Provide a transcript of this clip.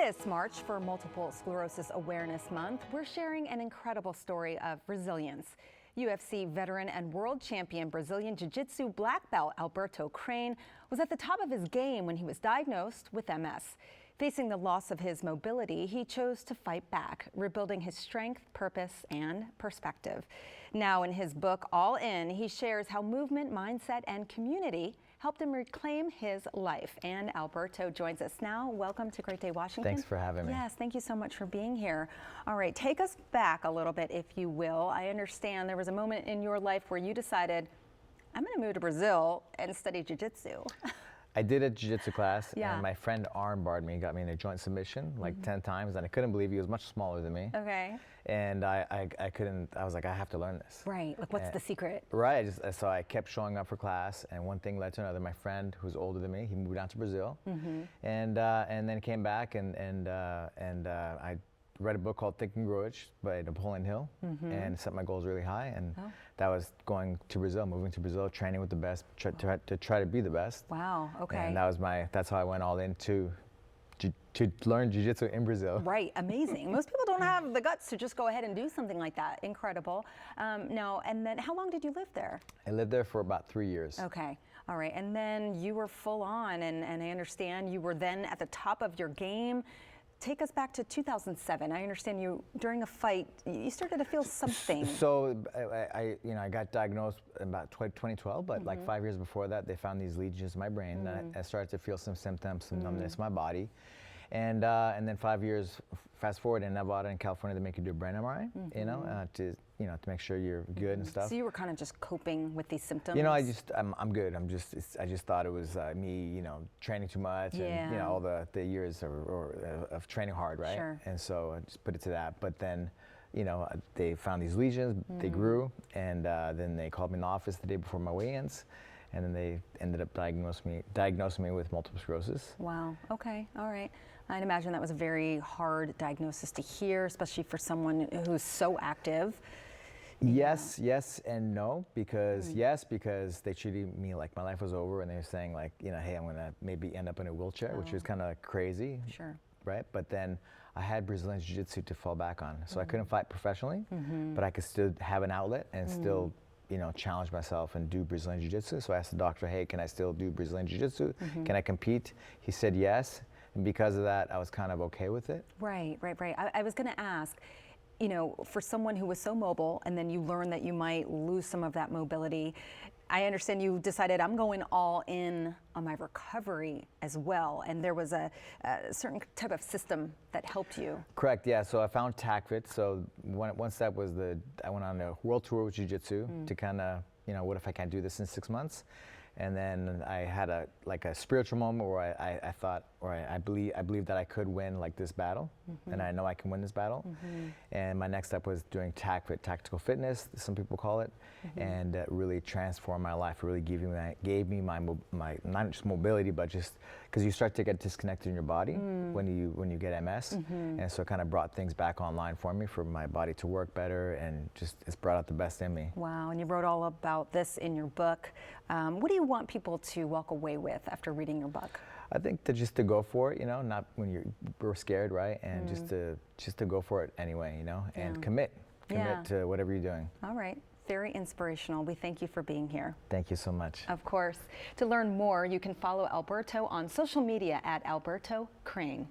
This March, for Multiple Sclerosis Awareness Month, we're sharing an incredible story of resilience. UFC veteran and world champion Brazilian Jiu-Jitsu black belt Alberto Crane was at the top of his game when he was diagnosed with MS. Facing the loss of his mobility, he chose to fight back, rebuilding his strength, purpose, and perspective. Now in his book, All In, he shares how movement, mindset, and community helped him reclaim his life. And Alberto joins us now. Welcome to Great Day, Washington. Thanks for having me. Yes, thank you so much for being here. All right, take us back a little bit, if you will. I understand there was a moment in your life where you decided, I'm going to move to Brazil and study jiu-jitsu. I did a jiu-jitsu class, Yeah. and my friend armbarred me, got me in a joint submission like 10 times, and I couldn't believe he was much smaller than me. Okay. And I couldn't, I was like, I have to learn this. Right, like what's the secret? Right, so I kept showing up for class, and one thing led to another. My friend, who's older than me, he moved down to Brazil, and then came back, and I read a book called Think and Grow Rich by Napoleon Hill, and set my goals really high, and that was going to Brazil, moving to Brazil, training with the best, to try to be the best. Wow, okay. And that's how I went all in to learn jiu-jitsu in Brazil. Right, amazing. Most people don't have the guts to just go ahead and do something like that. Incredible. Now, and then how long did you live there? I lived there for about 3 years. Okay, all right. And then you were full on, and I understand you were then at the top of your game. Take us back to 2007. I understand you, during a fight, you started to feel something. So I got diagnosed in about 2012, but like 5 years before that, they found these lesions in my brain. And I started to feel some symptoms, some numbness in my body. And then 5 years, fast forward, in Nevada and California, they make you do a brain MRI, to make sure you're good and stuff. So you were kind of just coping with these symptoms? You know, I'm good. I just thought it was me, training too much, and all the years of training hard, right? Sure. And so I just put it to that. But then, they found these lesions, they grew, and then they called me in the office the day before my weigh-ins, and then they ended up diagnosing me with multiple sclerosis. Wow. Okay. All right. I'd imagine that was a very hard diagnosis to hear, especially for someone who's so active. Yes and no, because because they treated me like my life was over, and they were saying like, hey, I'm gonna maybe end up in a wheelchair, which was kind of crazy. Sure. Right, but then I had Brazilian Jiu-Jitsu to fall back on, so I couldn't fight professionally, but I could still have an outlet and still, challenge myself and do Brazilian Jiu-Jitsu. So I asked the doctor, hey, can I still do Brazilian Jiu-Jitsu? Can I compete? He said yes, and because of that, I was kind of okay with it. Right. I was going to ask, for someone who was so mobile, and then you learn that you might lose some of that mobility, I understand you decided I'm going all in on my recovery as well, and there was a certain type of system that helped you. Correct, yeah, so I found TACFIT, so one step was I went on a world tour with Jiu-Jitsu to kind of, what if I can't do this in 6 months? And then I had a spiritual moment where I thought, or I believe that I could win like this battle, and I know I can win this battle. And my next step was doing TACFIT, tactical fitness, some people call it, and really transformed my life. It really gave me my not just mobility, but just because you start to get disconnected in your body when you get MS, and so it kind of brought things back online for me, for my body to work better, and it's brought out the best in me. Wow, and you wrote all about this in your book. What do you want people to walk away with after reading your book? I think just to go for it, not when we're scared, right? And just to go for it anyway, and commit to whatever you're doing. All right, very inspirational. We thank you for being here. Thank you so much. Of course. To learn more, you can follow Alberto on social media at Alberto Crane.